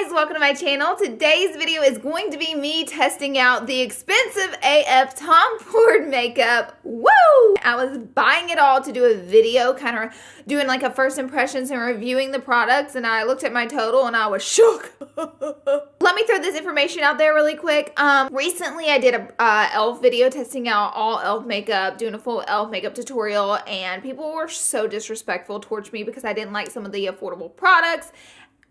guys, welcome to my channel. Today's video is going to be me testing out the expensive AF Tom Ford makeup. Woo! I was buying it all to do a video, kind of doing like a first impressions and reviewing the products, and I looked at my total and I was shook. Let me throw this information out there really quick. Recently I did a e.l.f. video testing out all e.l.f. makeup, doing a full e.l.f. makeup tutorial, and people were so disrespectful towards me because I didn't like some of the affordable products.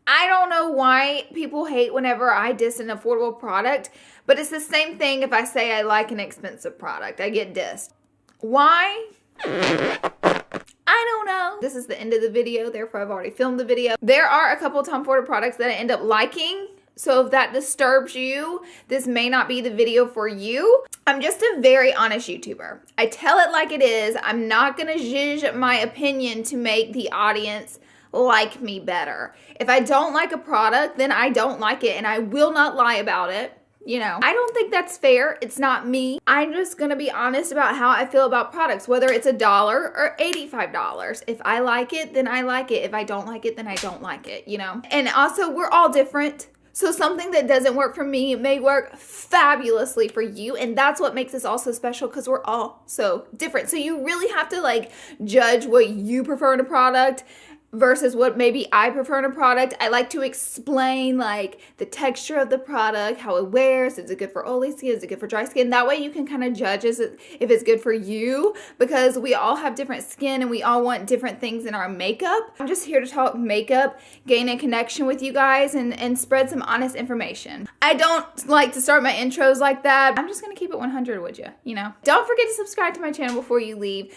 I don't know why people hate whenever I diss an affordable product, but it's the same thing if I say I like an expensive product. I get dissed. Why? I don't know. This is the end of the video, therefore I've already filmed the video. There are a couple of Tom Ford products that I end up liking, so if that disturbs you, this may not be the video for you. I'm just a very honest YouTuber. I tell it like it is. I'm not gonna zhuzh my opinion to make the audience like me better. If I don't like a product, then I don't like it, and I will not lie about it. You know, I don't think that's fair. It's not me. I'm just gonna be honest about how I feel about products, whether it's $1 or $85. If I like it, then I like it. If I don't like it, then I don't like it, you know? And also, we're all different. So something that doesn't work for me may work fabulously for you, and that's what makes this all so special, because we're all so different. So you really have to like judge what you prefer in a product versus what maybe I prefer in a product. I like to explain like the texture of the product, how it wears, is it good for oily skin, is it good for dry skin? That way you can kind of judge if it's good for you, because we all have different skin and we all want different things in our makeup. I'm just here to talk makeup, gain a connection with you guys, and spread some honest information. I don't like to start my intros like that. I'm just gonna keep it 100 with you, you know? Don't forget to subscribe to my channel before you leave.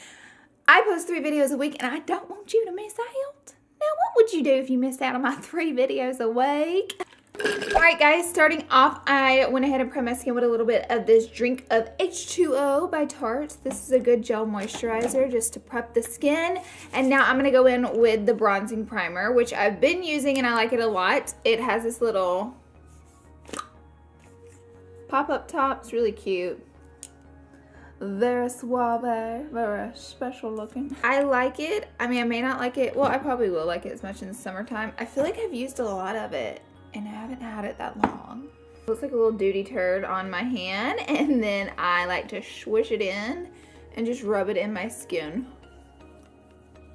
I post 3 videos a week, and I don't want you to miss out. Now, what would you do if you missed out on my 3 videos a week? Alright guys, starting off, I went ahead and primed my skin with a little bit of this Drink of H2O by Tarte. This is a good gel moisturizer just to prep the skin. And now I'm going to go in with the bronzing primer, which I've been using and I like it a lot. It has this little pop-up top. It's really cute. Very suave, very special looking. I like it. I mean, I may not like it. Well, I probably will like it as much in the summertime. I feel like I've used a lot of it and I haven't had it that long. It looks like a little duty turd on my hand, and then I like to swish it in and just rub it in my skin.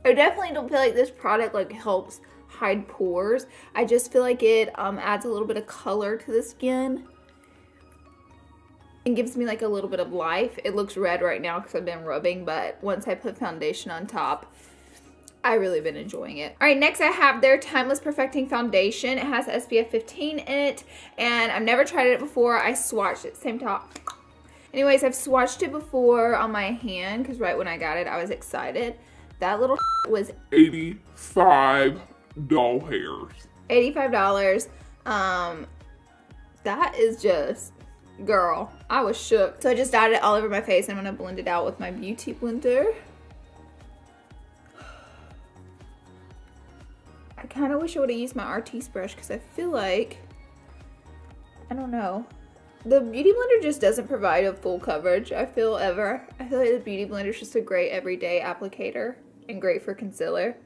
I definitely don't feel like this product like helps hide pores. I just feel like it adds a little bit of color to the skin. It gives me like a little bit of life. It looks red right now because I've been rubbing, but once I put foundation on top, I really been enjoying it. All right, next I have their Timeless Perfecting Foundation. It has SPF 15 in it, and I've never tried it before. I swatched it, same top. Anyways, I've swatched it before on my hand because right when I got it, I was excited. That little was $85 hairs. $85. That is just... girl, I was shook. So I just dyed it all over my face, and I'm gonna blend it out with my beauty blender. I kind of wish I would have used my Artis brush because I feel like, I don't know, the beauty blender just doesn't provide a full coverage, I feel, ever. I feel like the beauty blender is just a great everyday applicator and great for concealer.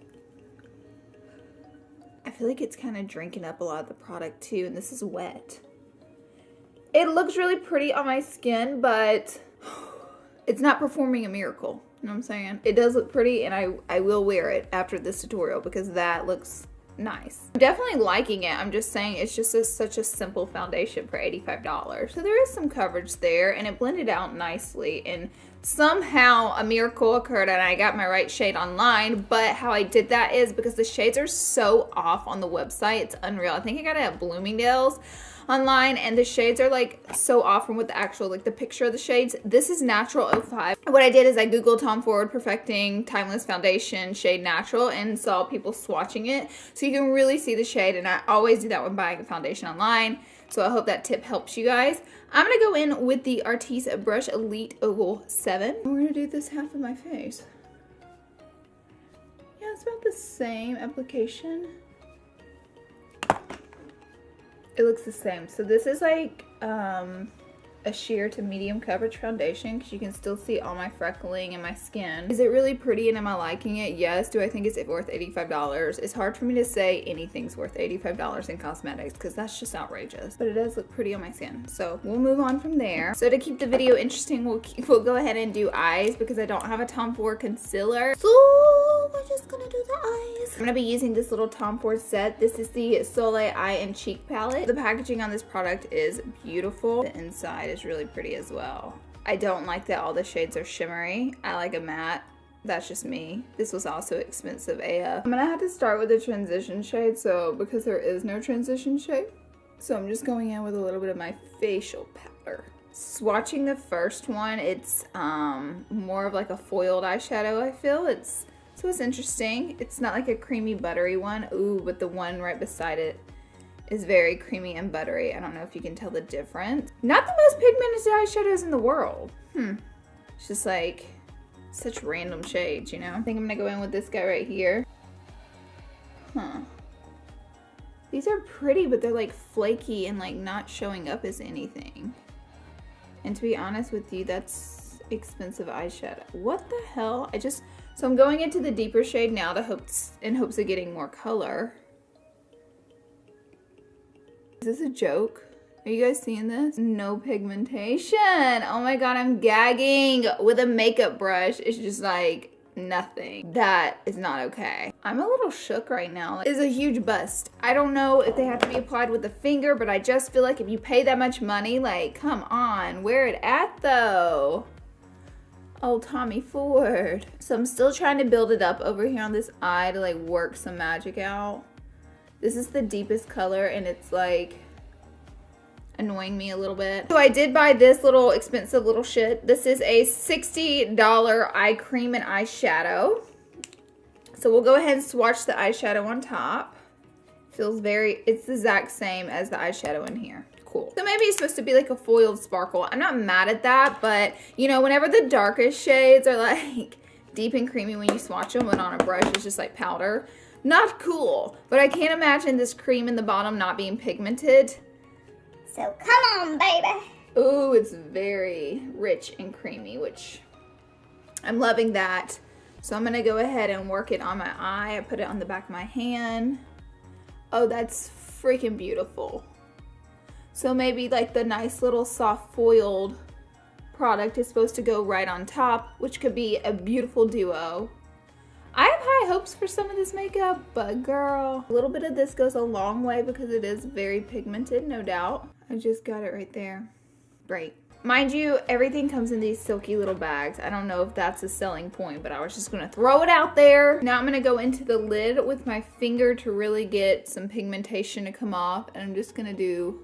I feel like it's kind of drinking up a lot of the product too, and this is wet. It looks really pretty on my skin, but it's not performing a miracle. You know what I'm saying? It does look pretty, and I will wear it after this tutorial because that looks nice. I'm definitely liking it. I'm just saying it's just such a simple foundation for $85. So there is some coverage there, and it blended out nicely, and somehow a miracle occurred and I got my right shade online. But how I did that is because the shades are so off on the website. It's unreal. I think I got it at Bloomingdale's online, and the shades are like so off from what the actual, like the picture of the shades. This is Natural 05. What I did is I googled Tom Ford Perfecting Timeless Foundation shade Natural and saw people swatching it, so you can really see the shade, and I always do that when buying a foundation online, so I hope that tip helps you guys. I'm gonna go in with the Artis Brush Elite Oval 7. We're gonna do this half of my face. Yeah, it's about the same application. It looks the same. So this is like a a sheer to medium coverage foundation because you can still see all my freckling and my skin. Is it really pretty and am I liking it? Yes. Do I think it's worth $85? It's hard for me to say anything's worth $85 in cosmetics because that's just outrageous. But it does look pretty on my skin. So we'll move on from there. So to keep the video interesting, we'll go ahead and do eyes because I don't have a Tom Ford concealer. So we're just gonna do the eyes. I'm gonna be using this little Tom Ford set. This is the Soleil Eye and Cheek palette. The packaging on this product is beautiful. The inside is really pretty as well. I don't like that all the shades are shimmery. I like a matte. That's just me. This was also expensive AF. I'm gonna have to start with the transition shade, so because there is no transition shade. So I'm just going in with a little bit of my facial powder. Swatching the first one, it's more of like a foiled eyeshadow, I feel. So it's interesting. It's not like a creamy buttery one. Ooh, but the one right beside it is very creamy and buttery. I don't know if you can tell the difference. Not the most pigmented eyeshadows in the world. It's just like such random shades, you know? I think I'm gonna go in with this guy right here. These are pretty, but they're like flaky and like not showing up as anything. And to be honest with you, that's expensive eyeshadow. What the hell? So I'm going into the deeper shade now in hopes of getting more color. Is this a joke? Are you guys seeing this? No pigmentation. Oh my god, I'm gagging with a makeup brush. It's just like nothing. That is not okay. I'm a little shook right now. It's a huge bust. I don't know if they have to be applied with the finger, but I just feel like if you pay that much money, like, come on, where it at though? Oh, Tommy Ford. So I'm still trying to build it up over here on this eye to like work some magic out. This is the deepest color and it's like annoying me a little bit. So I did buy this little expensive little shit. This is a $60 eye cream and eyeshadow. So we'll go ahead and swatch the eyeshadow on top. It's the exact same as the eyeshadow in here. Cool. So maybe it's supposed to be like a foiled sparkle. I'm not mad at that, but you know, whenever the darkest shades are like deep and creamy when you swatch them, when on a brush it's just like powder, not cool. But I can't imagine this cream in the bottom not being pigmented. So come on, baby. Ooh, it's very rich and creamy, which I'm loving that. So I'm gonna go ahead and work it on my eye. I put it on the back of my hand. Oh, that's freaking beautiful. So maybe like the nice little soft foiled product is supposed to go right on top, which could be a beautiful duo. I have high hopes for some of this makeup, but girl, a little bit of this goes a long way because it is very pigmented, no doubt. I just got it right there. Great. Mind you, everything comes in these silky little bags. I don't know if that's a selling point, but I was just gonna throw it out there. Now I'm gonna go into the lid with my finger to really get some pigmentation to come off, and I'm just gonna do.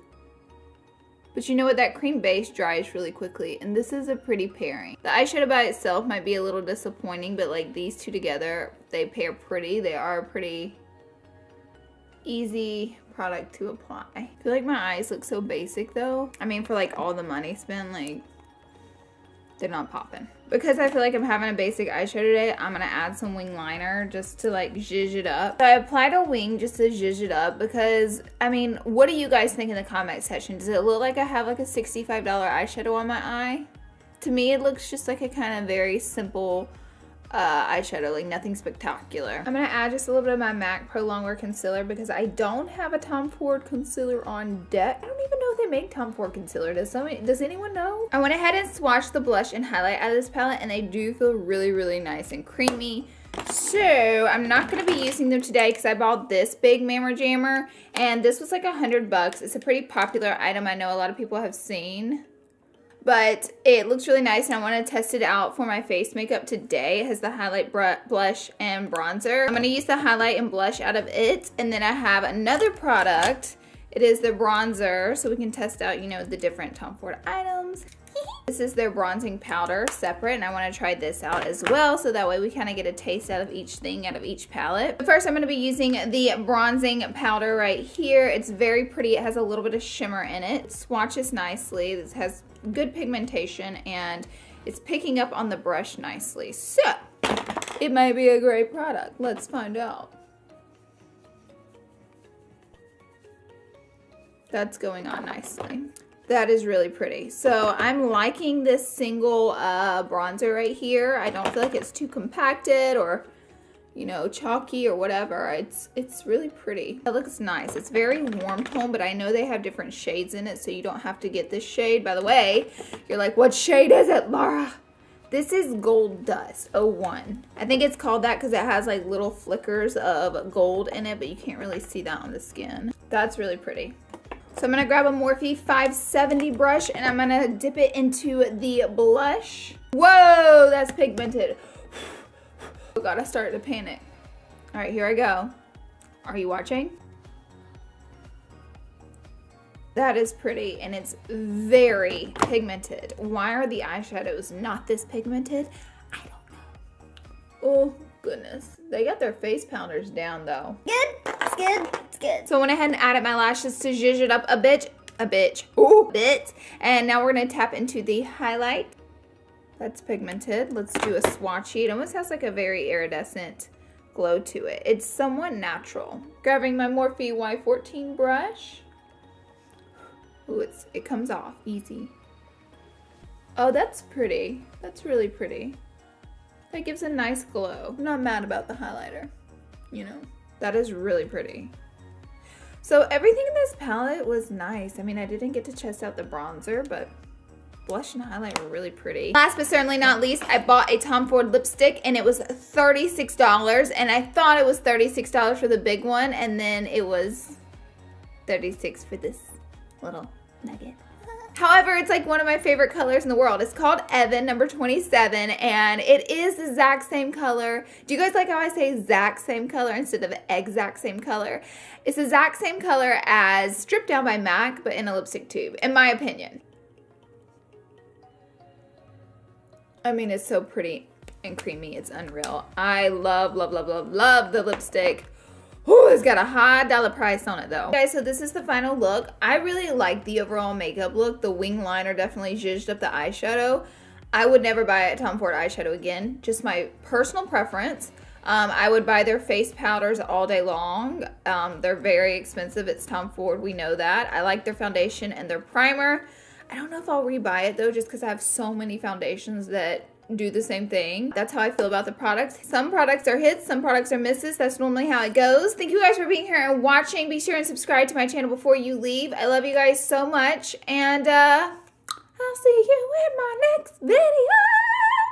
But you know what, that cream base dries really quickly, and this is a pretty pairing. The eyeshadow by itself might be a little disappointing, but like these two together, they pair pretty. They are a pretty easy product to apply. I feel like my eyes look so basic though. I mean, for like all the money spent, like they're not popping. Because I feel like I'm having a basic eyeshadow today, I'm gonna add some wing liner just to like zhuzh it up. So I applied a wing just to zhuzh it up because, I mean, what do you guys think in the comment section? Does it look like I have like a $65 eyeshadow on my eye? To me, it looks just like a kind of very simple eyeshadow, like nothing spectacular. I'm gonna add just a little bit of my MAC Pro Longwear Concealer because I don't have a Tom Ford concealer on deck. I don't even know if they make Tom Ford concealer. Does anyone know? I went ahead and swatched the blush and highlight out of this palette, and they do feel really, really nice and creamy. So I'm not gonna be using them today because I bought this big Mammer Jammer, and this was like $100. It's a pretty popular item. I know a lot of people have seen. But it looks really nice, and I want to test it out for my face makeup today. It has the highlight, blush, and bronzer. I'm going to use the highlight and blush out of it. And then I have another product. It is the bronzer, so we can test out, you know, the different Tom Ford items. This is their bronzing powder separate, and I want to try this out as well, so that way we kind of get a taste out of each thing, out of each palette. But first, I'm going to be using the bronzing powder right here. It's very pretty. It has a little bit of shimmer in it. It swatches nicely. This has good pigmentation, and it's picking up on the brush nicely. So, it may be a great product. Let's find out. That's going on nicely. That is really pretty. So I'm liking this single bronzer right here. I don't feel like it's too compacted or, you know, chalky or whatever. It's really pretty. It looks nice. It's very warm tone, but I know they have different shades in it, so you don't have to get this shade. By the way, you're like, what shade is it, Laura? This is Gold Dust 01. I think it's called that because it has like little flickers of gold in it, but you can't really see that on the skin. That's really pretty. So I'm going to grab a Morphe 570 brush and I'm going to dip it into the blush. Whoa, that's pigmented. Oh God, I started to panic. All right, here I go. Are you watching? That is pretty and it's very pigmented. Why are the eyeshadows not this pigmented? I don't know. Oh goodness. They got their face powders down though. Good. It's good. It's good. So I went ahead and added my lashes to zhuzh it up a bit. And now we're gonna tap into the highlight. That's pigmented. Let's do a swatchy. It almost has like a very iridescent glow to it. It's somewhat natural. Grabbing my Morphe Y14 brush. Ooh, it comes off easy. Oh, that's pretty. That's really pretty. That gives a nice glow. I'm not mad about the highlighter, you know. That is really pretty. So everything in this palette was nice. I mean, I didn't get to test out the bronzer, but blush and highlight were really pretty. Last but certainly not least, I bought a Tom Ford lipstick and it was $36. And I thought it was $36 for the big one, and then it was $36 for this little nugget. However, it's like one of my favorite colors in the world. It's called Evan number 27 and it is the exact same color. Do you guys like how I say exact same color instead of exact same color? It's the exact same color as Stripped Down by MAC, but in a lipstick tube, in my opinion. I mean, it's so pretty and creamy. It's unreal. I love, love, love, love, love the lipstick. Ooh, it's got a high dollar price on it though. Okay, so this is the final look. I really like the overall makeup look. The wing liner definitely zhuzhed up the eyeshadow. I would never buy a Tom Ford eyeshadow again. Just my personal preference. I would buy their face powders all day long. They're very expensive. It's Tom Ford. We know that. I like their foundation and their primer. I don't know if I'll rebuy it though, just because I have so many foundations that do the same thing. That's how I feel about the products. Some products are hits, some products are misses. That's normally how it goes. Thank you guys for being here and watching. Be sure and subscribe to my channel before you leave. I love you guys so much, and I'll see you in my next video.